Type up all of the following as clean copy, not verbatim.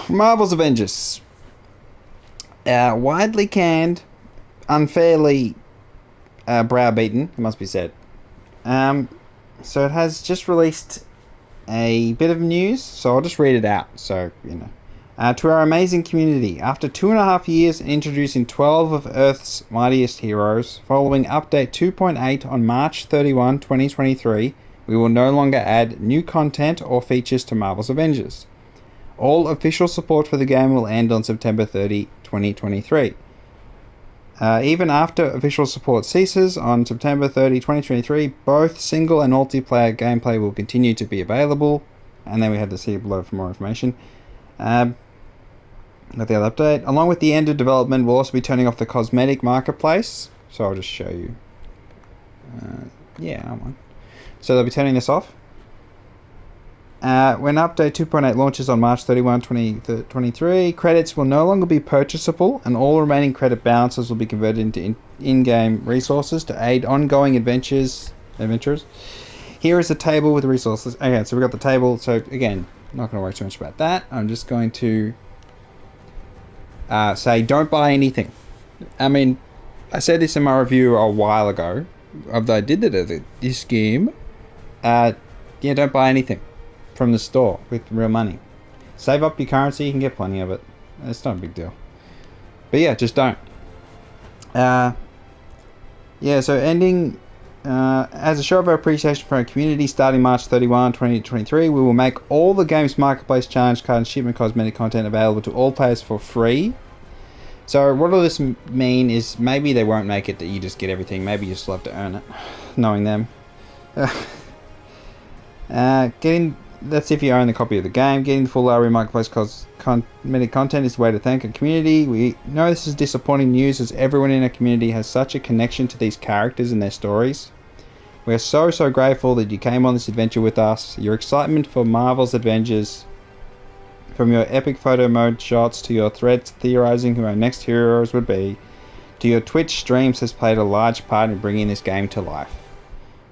Marvel's Avengers. Widely canned, unfairly browbeaten, it must be said. Um, so it has just released a bit of news, so I'll just read it out. So, you know. To our amazing community, after 2.5 years introducing 12 of Earth's mightiest heroes, following update 2.8 on March 31, 2023, we will no longer add new content or features to Marvel's Avengers. All official support for the game will end on September 30, 2023. Even after official support ceases on September 30, 2023, both single and multiplayer gameplay will continue to be available. And then we had to see below for more information. Got the other update. Along with the end of development, we'll also be turning off the cosmetic marketplace. So I'll just show you. Yeah, I want. So they'll be turning this off. When update 2.8 launches on March 31, 2023, credits will no longer be purchasable, and all remaining credit balances will be converted into in-game resources to aid ongoing adventures. Here is a table with the resources. Okay, so we've got the table. So again, not going to worry too much about that. I'm just going to say don't buy anything. I mean, I said this in my review a while ago. I did this game. Yeah, don't buy anything from the store with real money. Save up your currency, you can get plenty of it. It's not a big deal. But yeah, just don't. Yeah, so ending as a show of our appreciation for our community, starting March 31, 2023, we will make all the game's marketplace challenge card and shipment cosmetic content available to all players for free. So what will this mean is maybe they won't make it that you just get everything. Maybe you still have to earn it, knowing them. That's if you own the copy of the game. Getting the full library marketplace cosmetic content is the way to thank our community. We know this is disappointing news as everyone in our community has such a connection to these characters and their stories. We are so grateful that you came on this adventure with us. Your excitement for Marvel's Avengers, from your epic photo mode shots to your threads theorizing who our next heroes would be, to your Twitch streams, has played a large part in bringing this game to life.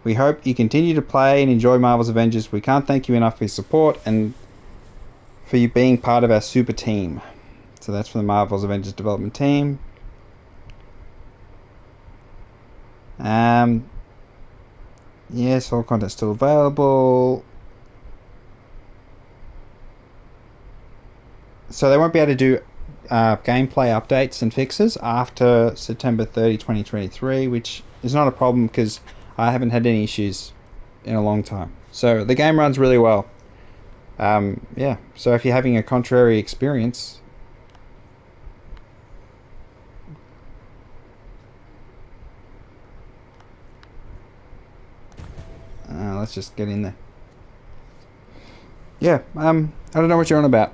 We hope you continue to play and enjoy Marvel's Avengers. We can't thank you enough for your support and for you being part of our super team. So that's from the Marvel's Avengers development team. Yes, all content still available. So they won't be able to do gameplay updates and fixes after September 30, 2023, which is not a problem because I haven't had any issues in a long time. So the game runs really well. Yeah, so if you're having a contrary experience, let's just get in there. Yeah, I don't know what you're on about.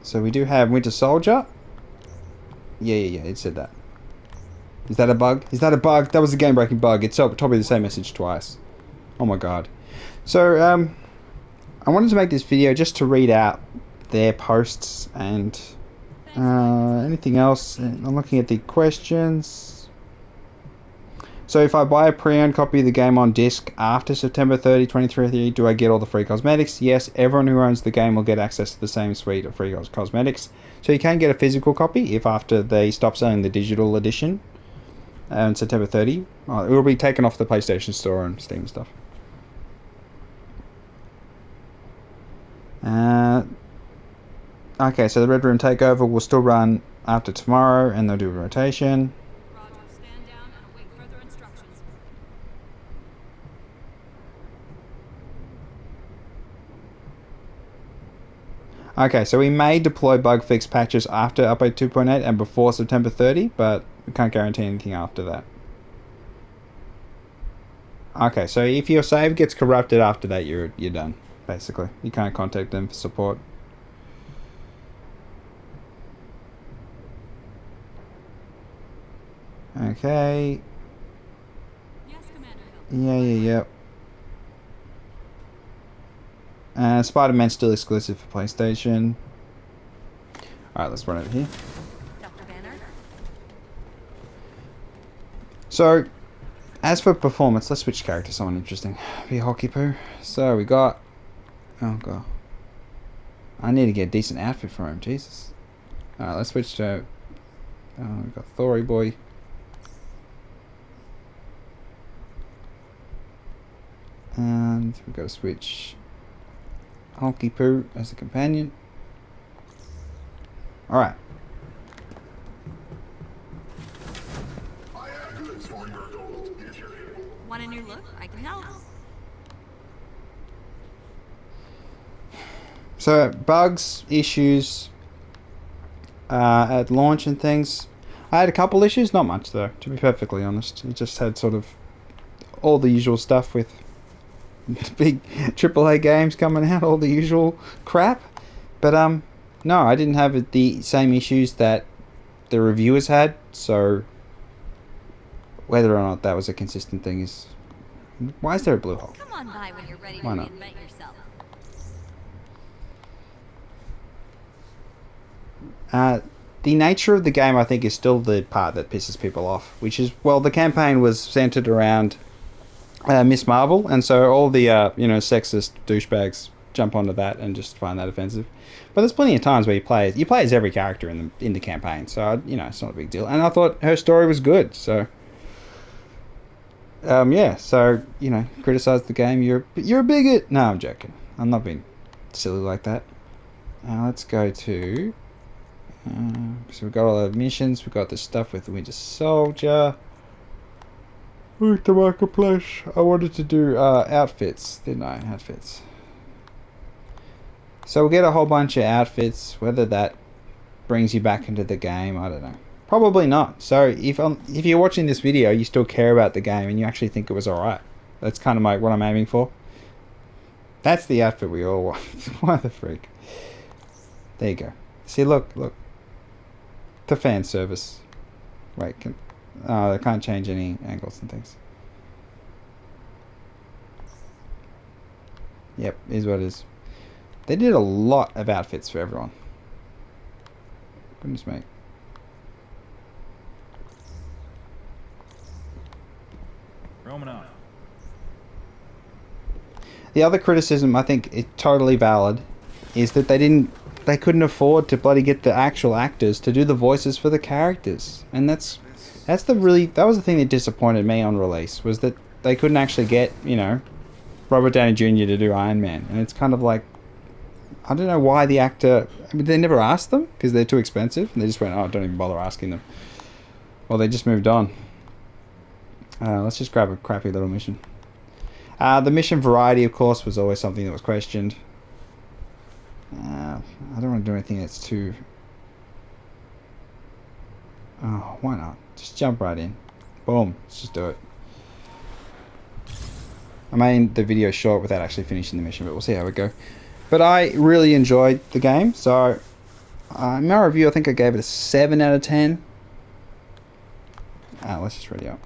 So we do have Winter Soldier. Yeah, it said that. Is that a bug? Is that a bug? That was a game-breaking bug. It's probably the same message twice. Oh my god. So, I wanted to make this video just to read out their posts and anything else. I'm looking at the questions. So if I buy a pre-owned copy of the game on disc after September 30, 2023, do I get all the free cosmetics? Yes, everyone who owns the game will get access to the same suite of free cosmetics. So you can get a physical copy if after they stop selling the digital edition on September 30. It will be taken off the PlayStation Store and Steam and stuff. Okay, so the Red Room Takeover will still run after tomorrow, and they'll do a rotation. Roger, stand down and await further instructions. Okay, so we may deploy bug fix patches after update 2.8 and before September 30, but we can't guarantee anything after that. Okay, so if your save gets corrupted after that, you're done, basically. You can't contact them for support. Okay. Yes, Commander Hill. Yeah. Spider-Man's still exclusive for PlayStation. Alright, let's run over here. Dr. Banner? So, as for performance, let's switch character to someone interesting. Be hockey poo. So we got... Oh god. I need to get a decent outfit for him, Jesus. Alright, let's switch to... we've got Thory Boy. And we've got to switch Honky Poo as a companion. Alright. Want a new look? I can help. So, bugs, issues at launch and things. I had a couple issues, not much though, to be perfectly honest. It just had sort of all the usual stuff with big AAA games coming out, all the usual crap. But no, I didn't have the same issues that the reviewers had, so whether or not that was a consistent thing is... Why is there a blue hole? Come on by when you're ready to Why not? reinvent yourself. The nature of the game, I think, is still the part that pisses people off, which is, well, the campaign was centered around Miss Marvel, and so all the sexist douchebags jump onto that and just find that offensive. But there's plenty of times where you play as every character in the campaign, so it's not a big deal. And I thought her story was good, so so criticize the game. You're a bigot. No, I'm joking. I'm not being silly like that. Let's go to. So we've got all the missions. We've got the stuff with the Winter Soldier. With the marketplace. I wanted to do outfits, didn't I? Outfits. So we'll get a whole bunch of outfits. Whether that brings you back into the game, I don't know. Probably not. So if you're watching this video, you still care about the game and you actually think it was alright. That's kind of what I'm aiming for. That's the outfit we all want. Why the freak? There you go. See, look. The fan service. Wait, I can't change any angles and things. Yep, is what it is. They did a lot of outfits for everyone. Goodness me. Romanov. The other criticism I think is totally valid is that they couldn't afford to bloody get the actual actors to do the voices for the characters. And that was the thing that disappointed me on release, was that they couldn't actually get, Robert Downey Jr. to do Iron Man. And it's kind of like, I don't know why the actor... I mean, they never asked them because they're too expensive. And they just went, oh, don't even bother asking them. Well, they just moved on. Let's just grab a crappy little mission. The mission variety, of course, was always something that was questioned. I don't want to do anything that's too... Oh, why not? Just jump right in. Boom. Let's just do it. I made the video short without actually finishing the mission, but we'll see how we go. But I really enjoyed the game, so in my review I think I gave it a 7 out of 10. Let's just ready up.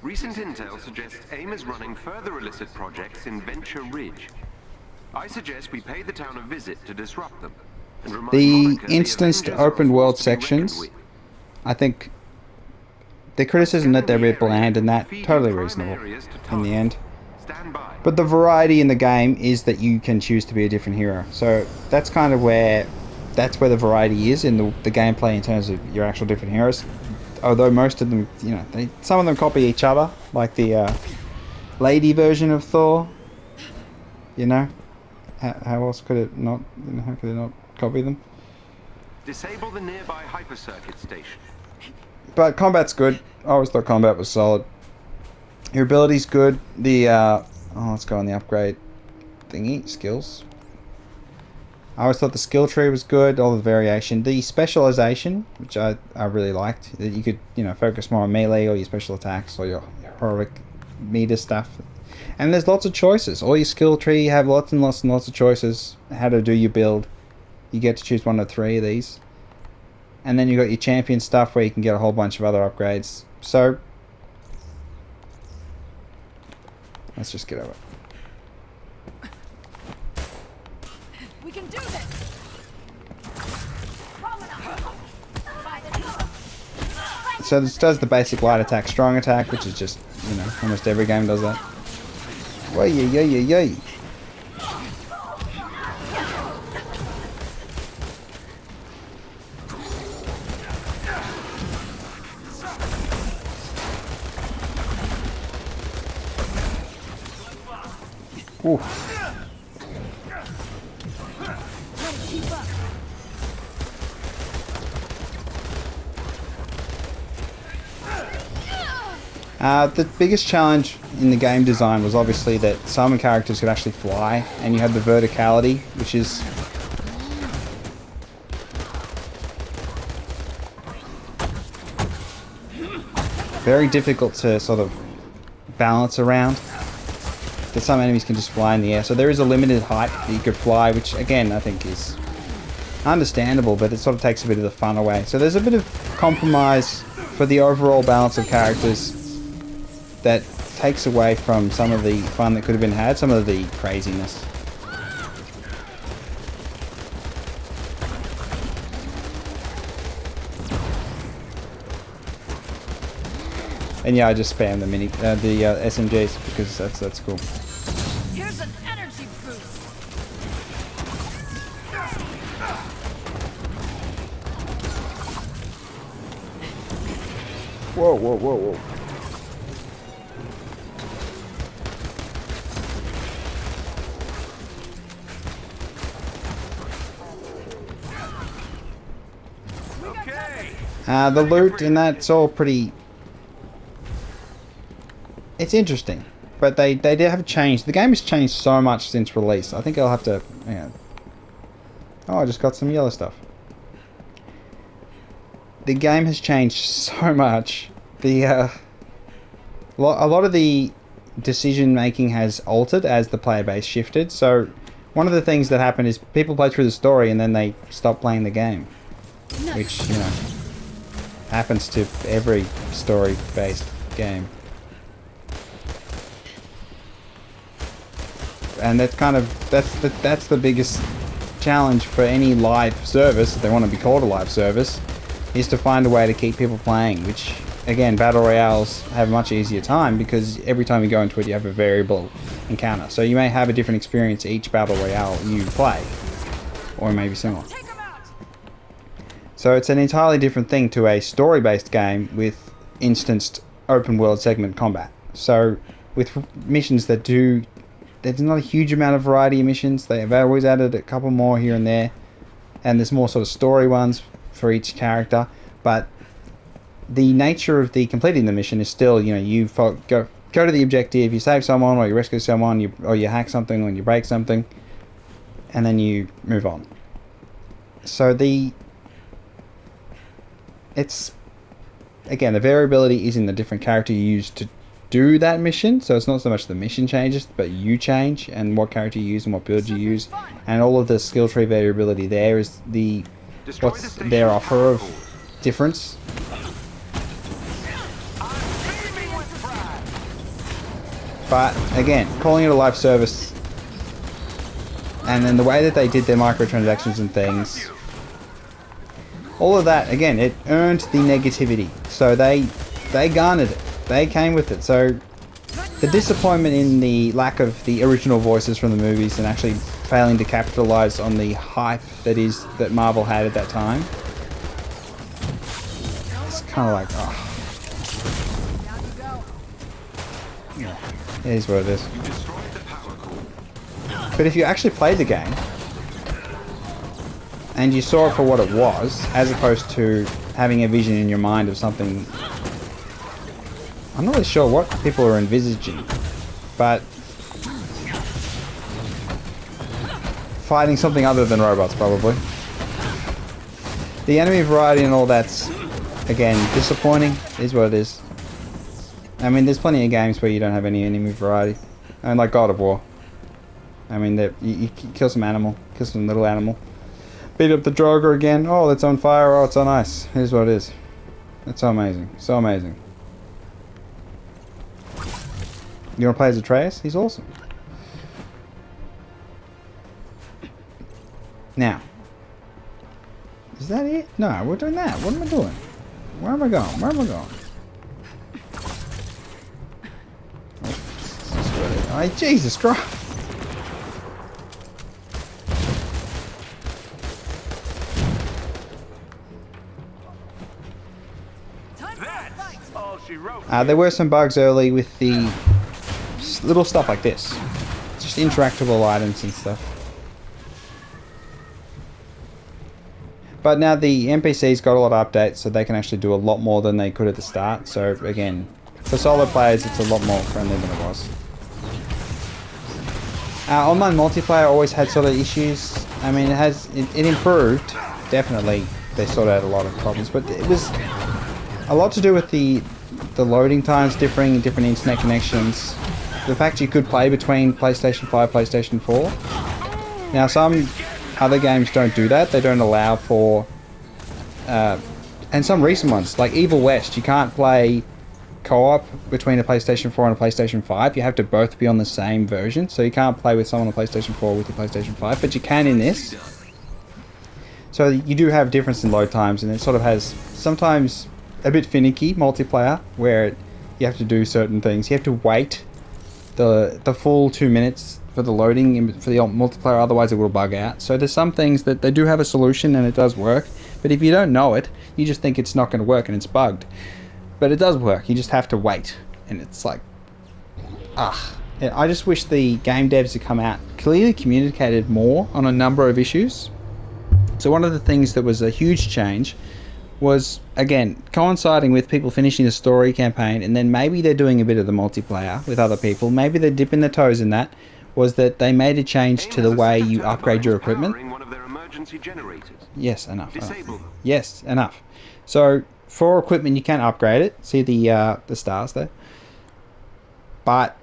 Recent intel suggests AIM is running further illicit projects in Venture Ridge. I suggest we pay the town a visit to disrupt them. And remind The Monica instanced Avengers are a open force world to be reckoned sections, with. I think the criticism that they're a bit bland and that, Feed totally prime reasonable areas to in the target. end. Stand by. But the variety in the game is that you can choose to be a different hero. So that's kind of where the variety is in the gameplay in terms of your actual different heroes. Although most of them, some of them copy each other, like the lady version of Thor. How else could it not? How could it not copy them? Disable the nearby hypercircuit station. But combat's good. I always thought combat was solid. Your ability's good. Let's go on the upgrade thingy. Skills. I always thought the skill tree was good. All the variation. The specialization, which I really liked. That you could, focus more on melee or your special attacks or your heroic meter stuff. And there's lots of choices. All your skill tree, you have lots and lots and lots of choices. How to do your build. You get to choose one of 3 of these. And then you got your champion stuff where you can get a whole bunch of other upgrades. So let's just get over it. We can do this. So this does the basic light attack, strong attack, which is just, almost every game does that. Way, yay, yay, yay. Ooh. The biggest challenge in the game design was obviously that some characters could actually fly, and you had the verticality, which is very difficult to sort of balance around. That some enemies can just fly in the air, so there is a limited height that you could fly, which again I think is understandable, but it sort of takes a bit of the fun away. So there's a bit of compromise for the overall balance of characters that takes away from some of the fun that could have been had, some of the craziness. And yeah, I just spam the SMGs because that's cool. Here's an energy boost. Whoa, whoa, whoa, whoa. The loot and that's all pretty... It's interesting, but they have changed. The game has changed so much since release. I think I'll have to... Yeah. Oh, I just got some yellow stuff. The game has changed so much. A lot of the decision making has altered as the player base shifted. So one of the things that happened is people played through the story and then they stopped playing the game, which, you know, happens to every story-based game. And that's kind of that's the biggest challenge for any live service, if they want to be called a live service, is to find a way to keep people playing, which again, battle royales have a much easier time because every time you go into it you have a variable encounter. So you may have a different experience each battle royale you play, or it may be similar. So it's an entirely different thing to a story-based game with instanced open world segment combat. So with missions that do... There's not a huge amount of variety of missions. They've always added a couple more here and there. And there's more sort of story ones for each character. But the nature of the completing the mission is still, you know, you go to the objective, you save someone, or you rescue someone, or you hack something, or you break something, and then you move on. So it's... Again, the variability is in the different character you use to do that mission, so it's not so much the mission changes, but you change, and what character you use and what build you use, and all of the skill tree variability there is what's their offer of difference. But again, calling it a live service, and then the way that they did their microtransactions and things, all of that, again, it earned the negativity, so they garnered it. They came with it. So the disappointment in the lack of the original voices from the movies and actually failing to capitalize on the hype that Marvel had at that time, it's kind of like, oh, yeah, it is what it is. But if you actually played the game and you saw it for what it was, as opposed to having a vision in your mind of something... I'm not really sure what people are envisaging, but fighting something other than robots, probably. The enemy variety and all that's, again, disappointing. It is what it is. I mean, there's plenty of games where you don't have any enemy variety. And like God of War. I mean, you kill some animal, kill some little animal. Beat up the Droger again. Oh, it's on fire. Oh, it's on ice. Here's what it is. It's so amazing. So amazing. You want to play as Atreus? He's awesome. Now, is that it? No, we're doing that. What am I doing? Where am I going? Where am I going? Oh, Jesus Christ. That's all she wrote. There were some bugs early with the little stuff like this. Just interactable items and stuff. But now the NPCs got a lot of updates, so they can actually do a lot more than they could at the start. So again, for solo players, it's a lot more friendly than it was. Online multiplayer always had sort of issues. I mean, it improved, definitely. They sorted out a lot of problems, but it was a lot to do with the loading times differing, different internet connections. The fact you could play between PlayStation 5, PlayStation 4. Now some other games don't do that. They don't allow for, and some recent ones, like Evil West, you can't play co-op between a PlayStation 4 and a PlayStation 5. You have to both be on the same version, so you can't play with someone on PlayStation 4 with your PlayStation 5, but you can in this. So you do have difference in load times, and it sort of has sometimes a bit finicky multiplayer, where you have to do certain things. You have to wait the full 2 minutes for the loading for the multiplayer, otherwise it will bug out. So there's some things that they do have a solution and it does work, but if you don't know it, you just think it's not going to work and it's bugged. But it does work, you just have to wait, and it's like, I just wish the game devs had come out, clearly communicated more on a number of issues. So one of the things that was a huge change was, again, coinciding with people finishing the story campaign, and then maybe they're doing a bit of the multiplayer with other people, maybe they're dipping their toes in that, was that they made a change to the way you upgrade your equipment. Yes, enough. Yes, enough. So for equipment, you can upgrade it. See the stars there, but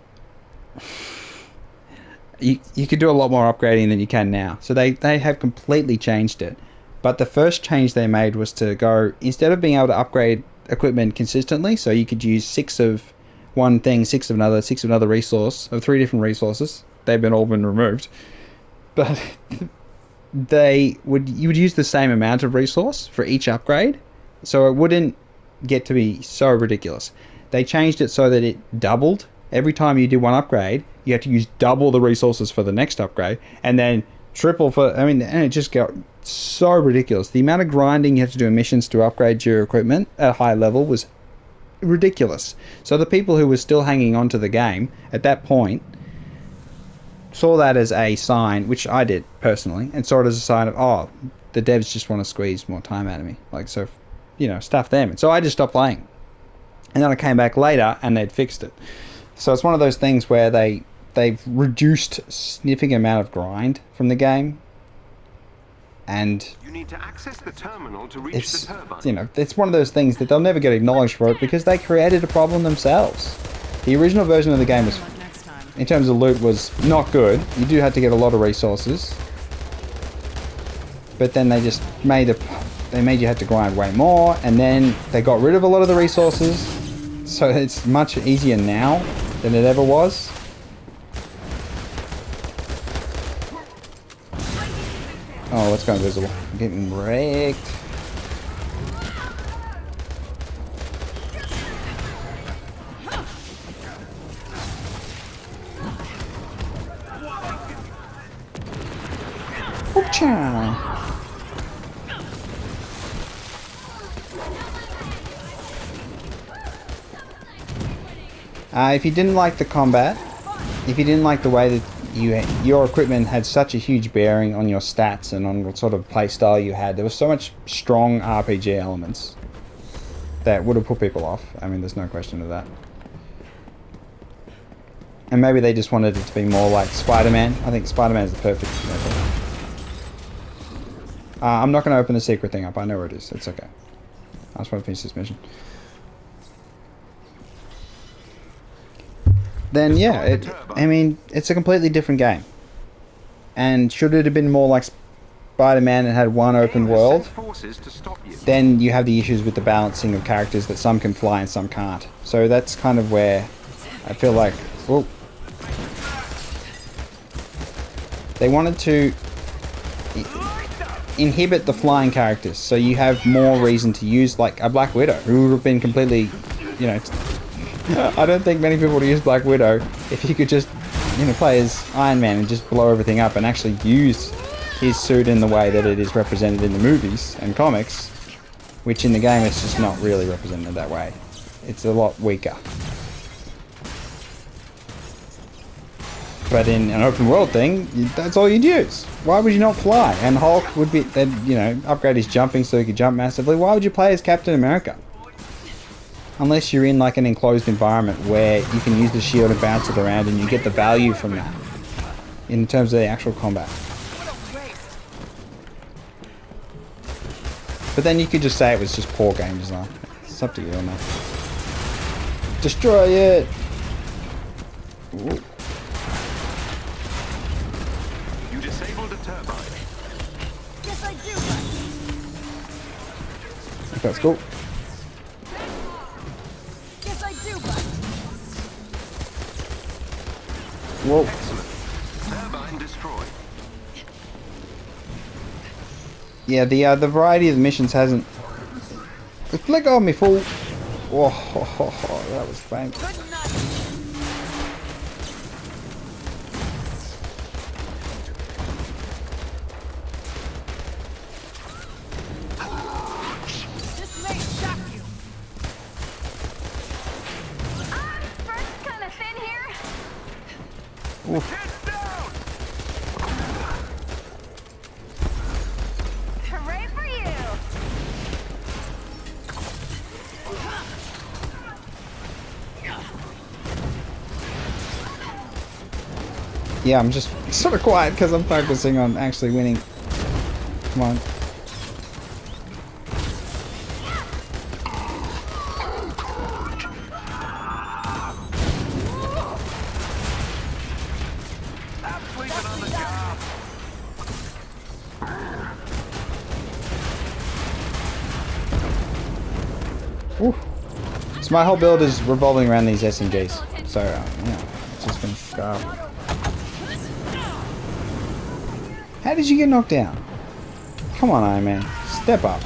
you could do a lot more upgrading than you can now. So they have completely changed it. But the first change they made was to go, instead of being able to upgrade equipment consistently, so you could use 6 of one thing, 6 of another resource, of 3 different resources. They've all been removed, but you would use the same amount of resource for each upgrade, so it wouldn't get to be so ridiculous. They changed it so that it doubled. Every time you do one upgrade, you have to use double the resources for the next upgrade, and then triple for, and it just got so ridiculous. The amount of grinding you have to do in missions to upgrade your equipment at a high level was ridiculous. So the people who were still hanging on to the game at that point saw that as a sign, which I did personally, and saw it as a sign of, oh, the devs just want to squeeze more time out of me. Like, so, stuff them. And so I just stopped playing. And then I came back later and they'd fixed it. So it's one of those things where they've reduced a significant amount of grind from the game. And you need to access the terminal to reach the turbine. It's one of those things that they'll never get acknowledged for it because they created a problem themselves. The original version of the game was, in terms of loot, was not good. You do have to get a lot of resources, but then they just made you have to grind way more, and then they got rid of a lot of the resources, so it's much easier now than it ever was. Oh, let's go invisible. I'm getting wrecked. If you didn't like the combat, if you didn't like the way that your equipment had such a huge bearing on your stats and on what sort of playstyle you had, there was so much strong RPG elements that would have put people off. I mean, there's no question of that. And maybe they just wanted it to be more like Spider-Man. I think Spider-Man is the perfect example. I'm not going to open the secret thing up. I know where it is. It's okay. I just want to finish this mission. Then yeah, it's a completely different game. And should it have been more like Spider-Man and had one open world, then you have the issues with the balancing of characters that some can fly and some can't. So that's kind of where I feel like, well, they wanted to inhibit the flying characters, so you have more reason to use like a Black Widow, who would have been completely, I don't think many people would use Black Widow if you could just you know, play as Iron Man and just blow everything up and actually use his suit in the way that it is represented in the movies and comics, which in the game it's just not really represented that way. It's a lot weaker. But in an open world thing, that's all you'd use. Why would you not fly? And Hulk would be, then, you know, upgrade his jumping so he could jump massively. Why would you play as Captain America? Unless you're in like an enclosed environment where you can use the shield and bounce it around and you get the value from that in terms of the actual combat. But then you could just say it was just poor game design. It's up to you, man. Destroy it! Ooh. You disabled a turbine. Yes, I do. That's cool. Yes, I do. But Whoa. Excellent. Turbine destroyed. Yeah, the variety of the missions hasn't... Let go of me, fool! Whoa, that was famous. good night. This may shock you. First kind of thin here. Get down! Hooray for you. Yeah, I'm just sort of quiet because I'm focusing on actually winning. Come on. I'm sleeping on the job. Woo. So my whole build is revolving around these SMGs. So, yeah, it's just been scarred. How did you get knocked down? Come on, Iron Man. Step up.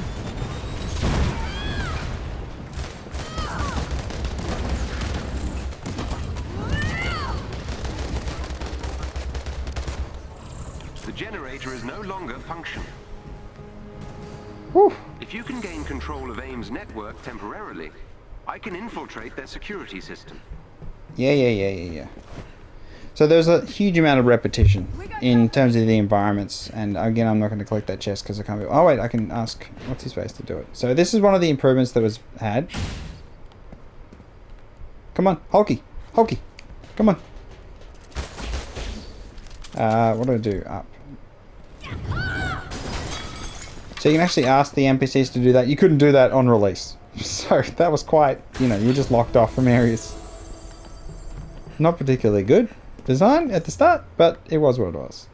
The generator is no longer functioning. Woo. If you can gain control of AIM's network temporarily, I can infiltrate their security system. Yeah. So there's a huge amount of repetition in terms of the environments, and again, I'm not going to collect that chest because I can't be... Oh wait, I can ask what's his face to do it. So this is one of the improvements that was had. Come on, Hulky, come on. What do I do? Up. So you can actually ask the NPCs to do that. You couldn't do that on release, so that was quite, you know, you're just locked off from areas. Not particularly good design at the start, but it was what it was.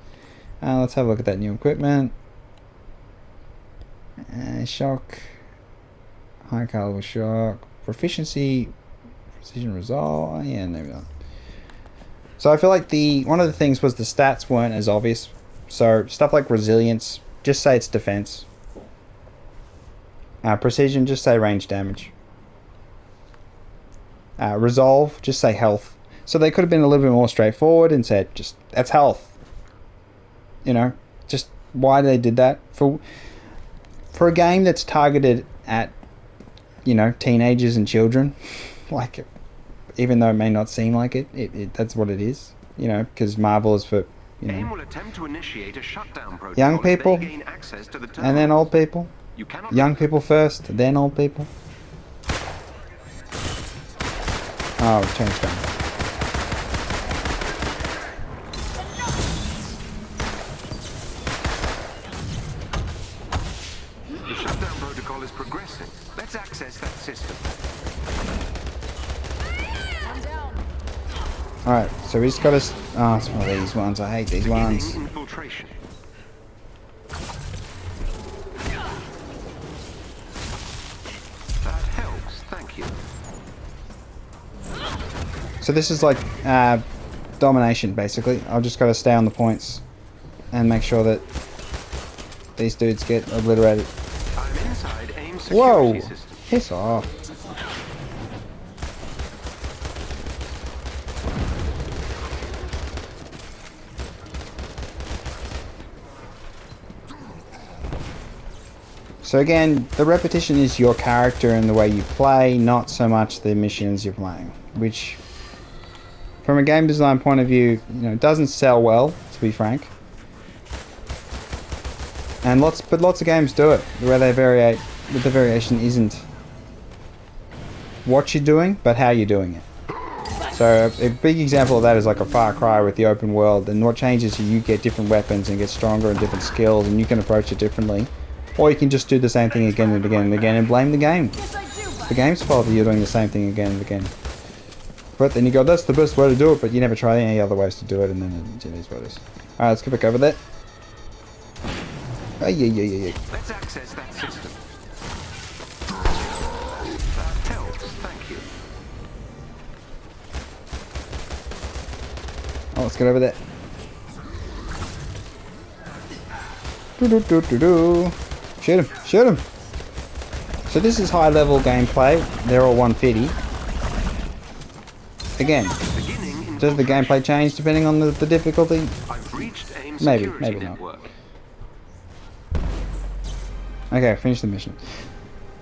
Let's have a look at that new equipment. Shock, high caliber shock, proficiency, precision resolve. Yeah, maybe not. So I feel like one of the things was the stats weren't as obvious. So stuff like resilience, just say it's defense. Precision, just say range damage. Resolve, just say health. So they could have been a little bit more straightforward and said, just, that's health. You know, just why they did that. For a game that's targeted at, you know, teenagers and children, like, even though it may not seem like it that's what it is. You know, because Marvel is for, you know, AIM will attempt to initiate a shutdown protocol young if they people, gain access to the and then old people. You cannot Young people first, then old people. Oh, change down. The shutdown protocol is progressing. Let's access that system. Alright, so we just gotta... Oh, it's one of these ones. I hate these ones. Beginning infiltration. That helps, thank you. So this is like domination, basically. I've just gotta stay on the points and make sure that these dudes get obliterated. I'm inside AIM's Whoa! security system. Piss off. So again, the repetition is your character and the way you play, not so much the missions you're playing, which from a game design point of view, you know, doesn't sell well, to be frank. And lots of games do it, where they variate, but the variation isn't what you're doing, but how you're doing it. So a big example of that is like a Far Cry with the open world, and what changes is you get different weapons and get stronger and different skills, and you can approach it differently. Or you can just do the same thing again and again and again and blame the game. Yes, I do, The buddy. game's fault that you're doing the same thing again and again. But then you go, that's the best way to do it, but you never try any other ways to do it, and then it is what it is. Alright, let's get back over there. Oh, yeah. Let's access that system. Help, thank you. Oh, let's get over there. Do. Shoot him. So this is high level gameplay. They're all 150. Again, does the gameplay change depending on the difficulty? I've reached AIM Maybe, security maybe not. network. Okay, finish the mission.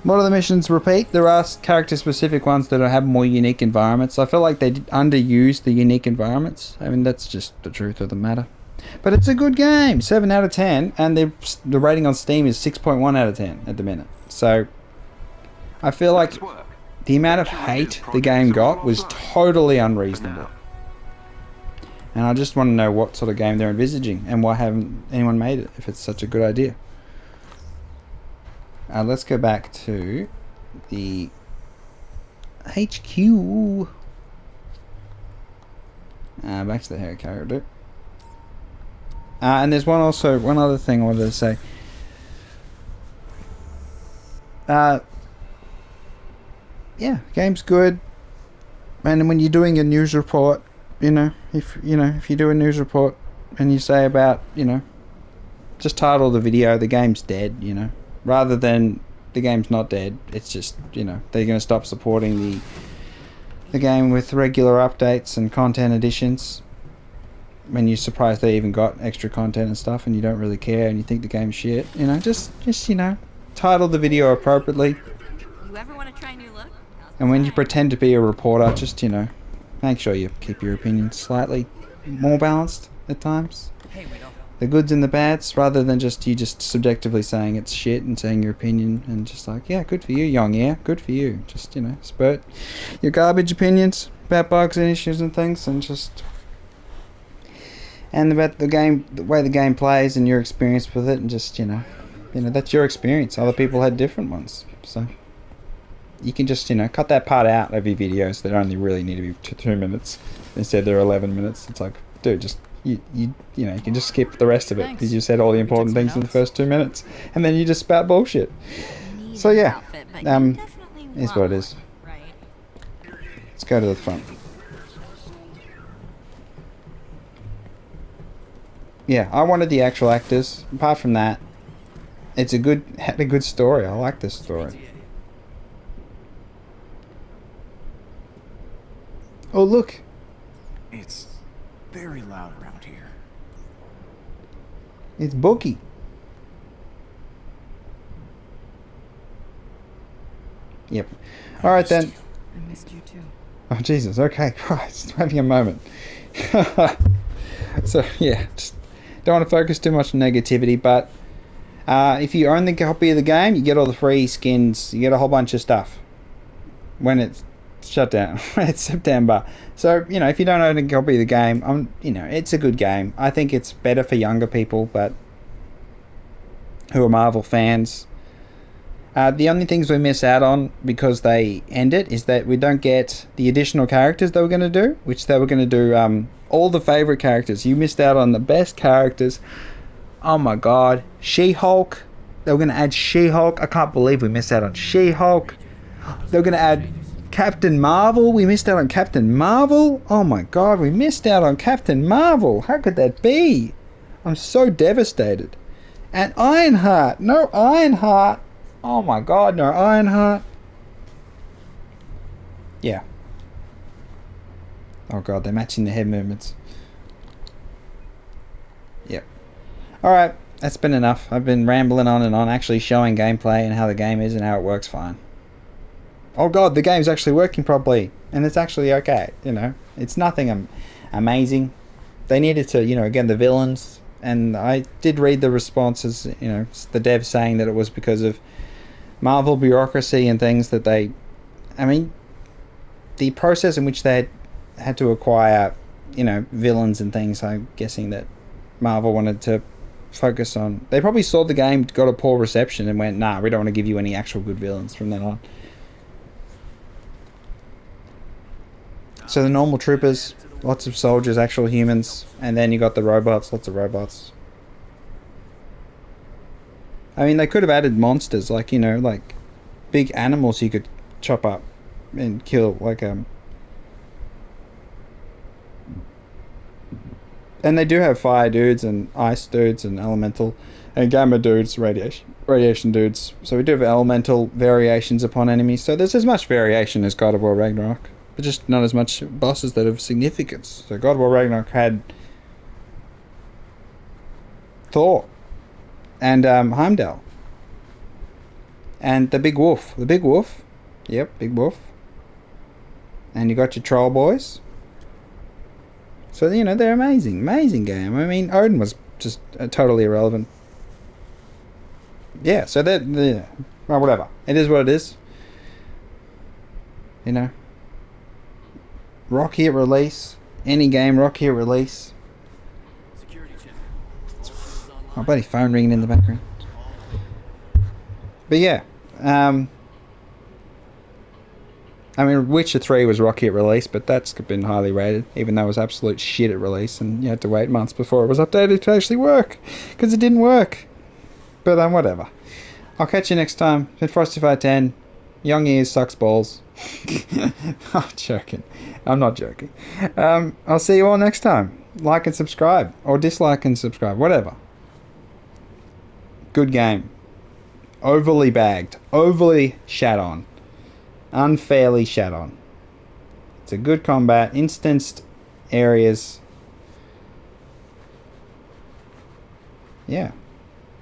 What are the missions repeat? There are character specific ones that have more unique environments. I feel like they underused the unique environments. I mean, that's just the truth of the matter. But it's a good game, 7 out of 10, and the rating on Steam is 6.1 out of 10 at the minute. So I feel like Nice work. the amount of hate the game got was totally unreasonable. And I just want to know what sort of game they're envisaging and why haven't anyone made it if it's such a good idea. Let's go back to the HQ. Back to the hair character. And there's one other thing I wanted to say. Yeah, game's good. And when you're doing a news report, if you do a news report and you say about, just title the video, the game's dead, rather than the game's not dead, it's just, they're going to stop supporting the game with regular updates and content additions. When you're surprised they even got extra content and stuff, and you don't really care, and you think the game's shit, just title the video appropriately. You ever want to try a new look? And when you pretend to be a reporter, just make sure you keep your opinions slightly more balanced at times. Hey, we don't. The goods and the bads, rather than just subjectively saying it's shit and saying your opinion and just like, yeah, good for you, YongYea, good for you. Just spurt your garbage opinions about bugs and issues and things, and just. And about the game, the way the game plays and your experience with it, and just, that's your experience. Other people had different ones. So, you can just, cut that part out of your videos that only really need to be 2 minutes. Instead, they're 11 minutes. It's like, dude, just, you can just skip the rest of it. Because you said all the important things in the first 2 minutes. And then you just spout bullshit. So, yeah. Is what it is. Right. Let's go to the front. Yeah, I wanted the actual actors. Apart from that, had a good story. I like this story. Oh, look. It's very loud around here. It's Bookie. Yep. Alright then. I missed you too. Oh, Jesus. Okay. Christ. Having a moment. So, yeah. Just don't want to focus too much on negativity, but if you own the copy of the game, you get all the free skins. You get a whole bunch of stuff when it's shut down. It's September. So, if you don't own a copy of the game, it's a good game. I think it's better for younger people, but who are Marvel fans. The only things we miss out on because they end it is that we don't get the additional characters they were going to do, which they were going to do all the favorite characters. You missed out on the best characters. Oh my god. She-Hulk. They were going to add She-Hulk. I can't believe we missed out on She-Hulk. They were going to add Captain Marvel. We missed out on Captain Marvel. Oh my god, we missed out on Captain Marvel. How could that be? I'm so devastated. And Ironheart. No Ironheart. Oh my god, no Ironheart. Yeah. Oh god, they're matching the head movements. Yep. Alright, That's been enough. I've been rambling on and on, actually showing gameplay and how the game is and how it works fine. Oh god, the game's actually working properly, and it's actually okay, you know. It's nothing amazing. They needed to, you know, again, the villains, and I did read the responses, you know, the devs saying that it was because of Marvel bureaucracy and things that they, I mean, the process in which they had to acquire, you know, villains and things, I'm guessing that Marvel wanted to focus on. They probably saw the game got a poor reception and went, nah, we don't want to give you any actual good villains from then on. So the normal troopers, lots of soldiers, actual humans, and then you got the robots, lots of robots. I mean, they could have added monsters, like, you know, like big animals you could chop up and kill, like and they do have fire dudes and ice dudes and elemental and gamma dudes, radiation dudes. So we do have elemental variations upon enemies. So there's as much variation as God of War Ragnarok, but just not as much bosses that have significance. So God of War Ragnarok had Thor and Heimdall and the big wolf. The big wolf. Yep, big wolf. And you got your troll boys. So, you know, they're amazing. Amazing game. I mean, Odin was just totally irrelevant. Yeah, so they're well, whatever. It is what it is. You know. Rocky at release. Any game, Rocky at release. My bloody phone ringing in the background. But yeah. I mean, Witcher 3 was rocky at release, but that's been highly rated, even though it was absolute shit at release, and you had to wait months before it was updated to actually work, because it didn't work. But whatever. I'll catch you next time. Been FrostyFire10. YongYea sucks balls. I'm joking. I'm not joking. I'll see you all next time. Like and subscribe, or dislike and subscribe, whatever. Good game. Overly bagged. Overly shat on. Unfairly shat on. It's a good combat, instanced areas. Yeah.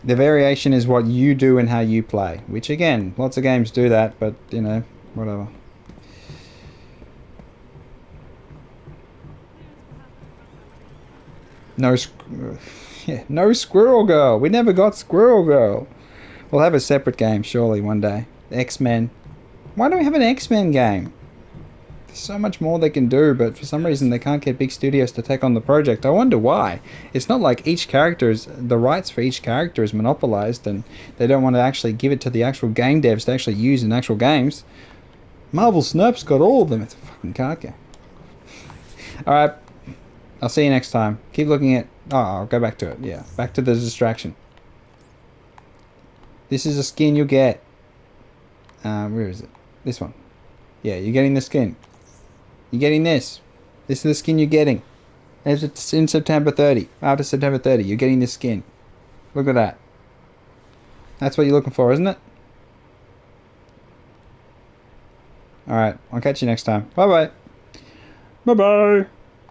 The variation is what you do and how you play, which again, lots of games do that, but you know, whatever. No Squirrel Girl. We never got Squirrel Girl. We'll have a separate game surely one day. X-Men. Why don't we have an X-Men game? There's so much more they can do, but for some reason they can't get big studios to take on the project. I wonder why. It's not like each character is, the rights for each character is monopolized and they don't want to actually give it to the actual game devs to actually use in actual games. Marvel Snap's got all of them. It's a fucking card game. Alright. I'll see you next time. Keep looking at... Oh, I'll go back to it. Yeah. Back to the distraction. This is a skin you get. Where is it? This one. Yeah, you're getting the skin. You're getting this. This is the skin you're getting. It's in September 30. After September 30, you're getting this skin. Look at that. That's what you're looking for, isn't it? Alright, I'll catch you next time. Bye-bye. Bye-bye.